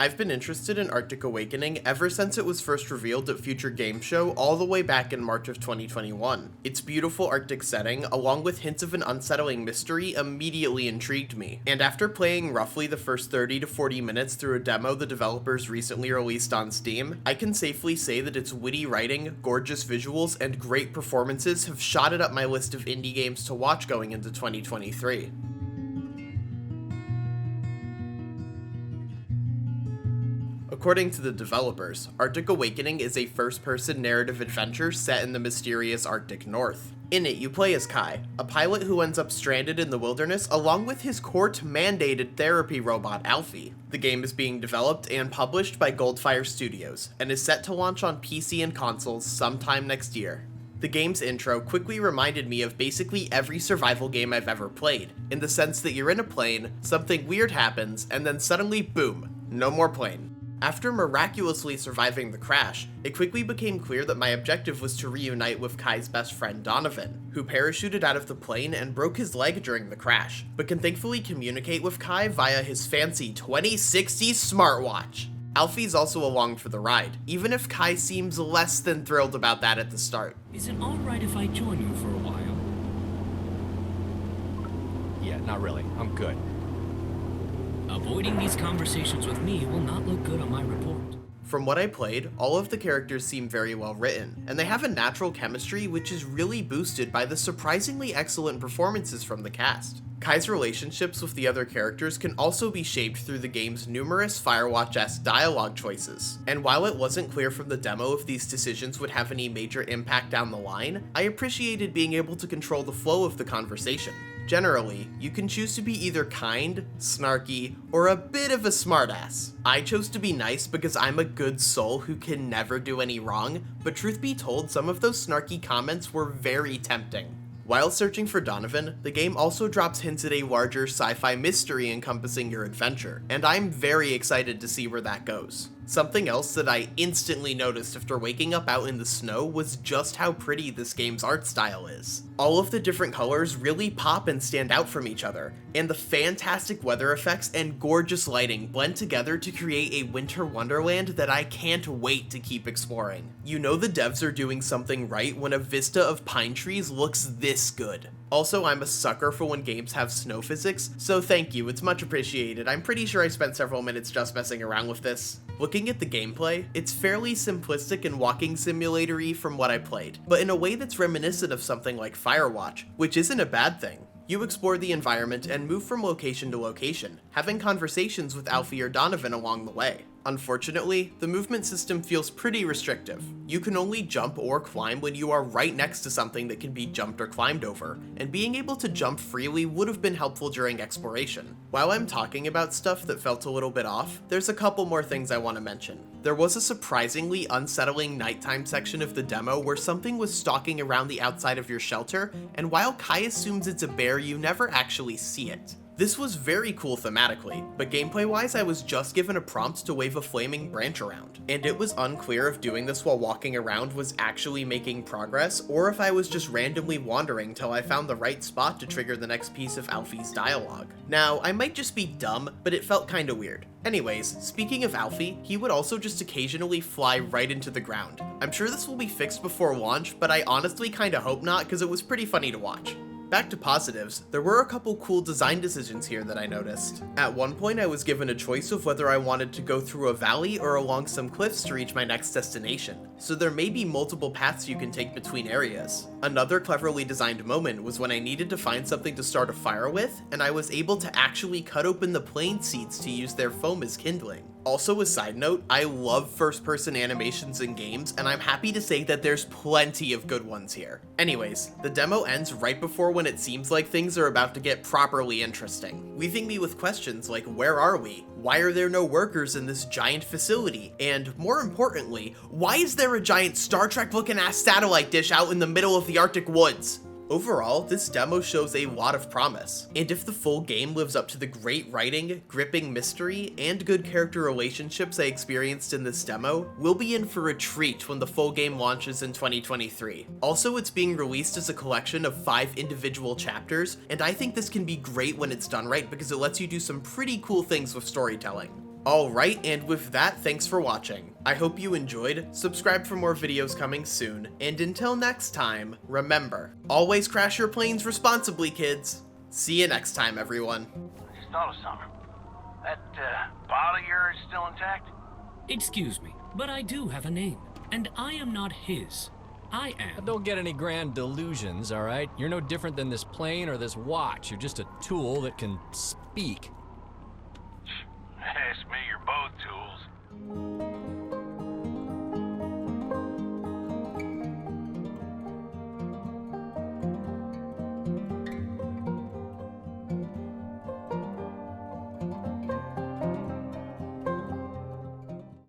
I've been interested in Arctic Awakening ever since it was first revealed at Future Game Show all the way back in March of 2021. Its beautiful Arctic setting, along with hints of an unsettling mystery, immediately intrigued me, and after playing roughly the first 30 to 40 minutes through a demo the developers recently released on Steam, I can safely say that its witty writing, gorgeous visuals, and great performances have shot it up my list of indie games to watch going into 2023. According to the developers, Arctic Awakening is a first-person narrative adventure set in the mysterious Arctic North. In it, you play as Kai, a pilot who ends up stranded in the wilderness along with his court-mandated therapy robot Alfie. The game is being developed and published by Goldfire Studios, and is set to launch on PC and consoles sometime next year. The game's intro quickly reminded me of basically every survival game I've ever played, in the sense that you're in a plane, something weird happens, and then suddenly, boom, no more plane. After miraculously surviving the crash, it quickly became clear that my objective was to reunite with Kai's best friend Donovan, who parachuted out of the plane and broke his leg during the crash, but can thankfully communicate with Kai via his fancy 2060 smartwatch. Alfie's also along for the ride, even if Kai seems less than thrilled about that at the start. Is it alright if I join you for a while? Yeah, not really. I'm good. Avoiding these conversations with me will not look good on my report. From what I played, all of the characters seem very well written, and they have a natural chemistry which is really boosted by the surprisingly excellent performances from the cast. Kai's relationships with the other characters can also be shaped through the game's numerous Firewatch-esque dialogue choices, and while it wasn't clear from the demo if these decisions would have any major impact down the line, I appreciated being able to control the flow of the conversation. Generally, you can choose to be either kind, snarky, or a bit of a smartass. I chose to be nice because I'm a good soul who can never do any wrong, but truth be told, some of those snarky comments were very tempting. While searching for Donovan, the game also drops hints at a larger sci-fi mystery encompassing your adventure, and I'm very excited to see where that goes. Something else that I instantly noticed after waking up out in the snow was just how pretty this game's art style is. All of the different colors really pop and stand out from each other, and the fantastic weather effects and gorgeous lighting blend together to create a winter wonderland that I can't wait to keep exploring. You know the devs are doing something right when a vista of pine trees looks this good. Also, I'm a sucker for when games have snow physics, so thank you, it's much appreciated. I'm pretty sure I spent several minutes just messing around with this. Looking at the gameplay, it's fairly simplistic and walking simulator-y from what I played, but in a way that's reminiscent of something like Firewatch, which isn't a bad thing. You explore the environment and move from location to location, having conversations with Alfie or Donovan along the way. Unfortunately, the movement system feels pretty restrictive. You can only jump or climb when you are right next to something that can be jumped or climbed over, and being able to jump freely would have been helpful during exploration. While I'm talking about stuff that felt a little bit off, there's a couple more things I want to mention. There was a surprisingly unsettling nighttime section of the demo where something was stalking around the outside of your shelter, and while Kai assumes it's a bear, you never actually see it. This was very cool thematically, but gameplay-wise I was just given a prompt to wave a flaming branch around, and it was unclear if doing this while walking around was actually making progress, or if I was just randomly wandering till I found the right spot to trigger the next piece of Alfie's dialogue. Now, I might just be dumb, but it felt kinda weird. Anyways, speaking of Alfie, he would also just occasionally fly right into the ground. I'm sure this will be fixed before launch, but I honestly kinda hope not, cause it was pretty funny to watch. Back to positives, there were a couple cool design decisions here that I noticed. At one point I was given a choice of whether I wanted to go through a valley or along some cliffs to reach my next destination, so there may be multiple paths you can take between areas. Another cleverly designed moment was when I needed to find something to start a fire with, and I was able to actually cut open the plane seats to use their foam as kindling. Also, a side note, I love first-person animations in games, and I'm happy to say that there's plenty of good ones here. Anyways, the demo ends right before when it seems like things are about to get properly interesting, leaving me with questions like, where are we? Why are there no workers in this giant facility? And more importantly, why is there a giant Star Trek looking ass satellite dish out in the middle of the Arctic woods? Overall, this demo shows a lot of promise, and if the full game lives up to the great writing, gripping mystery, and good character relationships I experienced in this demo, we'll be in for a treat when the full game launches in 2023. Also, it's being released as a collection of 5 individual chapters, and I think this can be great when it's done right because it lets you do some pretty cool things with storytelling. Alright, and with that, thanks for watching. I hope you enjoyed, subscribe for more videos coming soon, and until next time, remember, always crash your planes responsibly, kids. See you next time, everyone. I just thought of something. That, bottle of yours still intact? Excuse me, but I do have a name, and I am not his. I am. Don't get any grand delusions, all right? You're no different than this plane or this watch. You're just a tool that can speak.